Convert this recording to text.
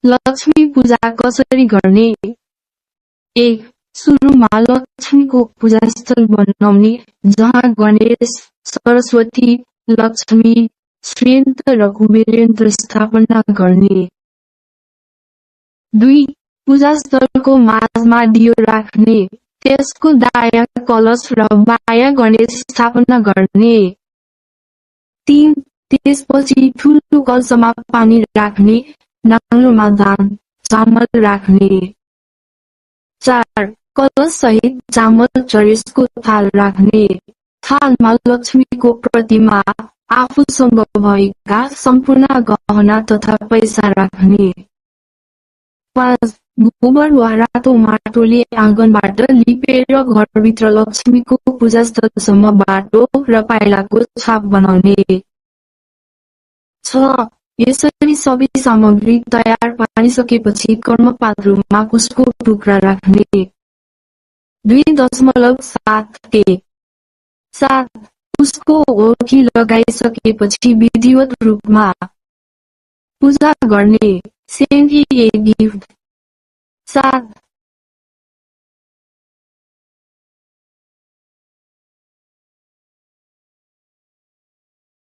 लक्ष्मी पूजा कसरी गर्ने? 1. सुरुमा लक्ष्मीको पूजास्थल बनाउने, जहाँ गणेश, सरस्वती, लक्ष्मी, श्रीयन्त्र र कुबेरयन्त्र स्थापना गर्ने। 2. पूजास्थलको माझमा दियो राख्ने, त्यसको दायाँ कलश र बायाँ गणेश स्थापना गर्ने। 3. त्यसपछि ठुलो कलशमा पानी राख्ने, नाङ्लोमा धान, चामल राख्ने। 4. कलश सहित चामल चरेसको थाल राख्ने, थालमा लक्ष्मीको प्रतिमा, आफूसँग भएका सम्पूर्ण गहना तथा पैसा राख्ने। 5. गोबर वा रातो माटोले आँगनबाट लिपेर घरभित्र लक्ष्मीको पूजास्थलसम्म बाटो र पाइलाको छाप बनाउने। 6. यसरी सबै सामग्री तयार पारिसकेपछि कर्मपात्रमा कुशको टुक्रा राख्ने। 2.7 के 7. कुशको ओठी लगाइसकेपछि विधिवत रूपमा पूजा गर्ने, सेन्ड ए गिफ्ट। 7.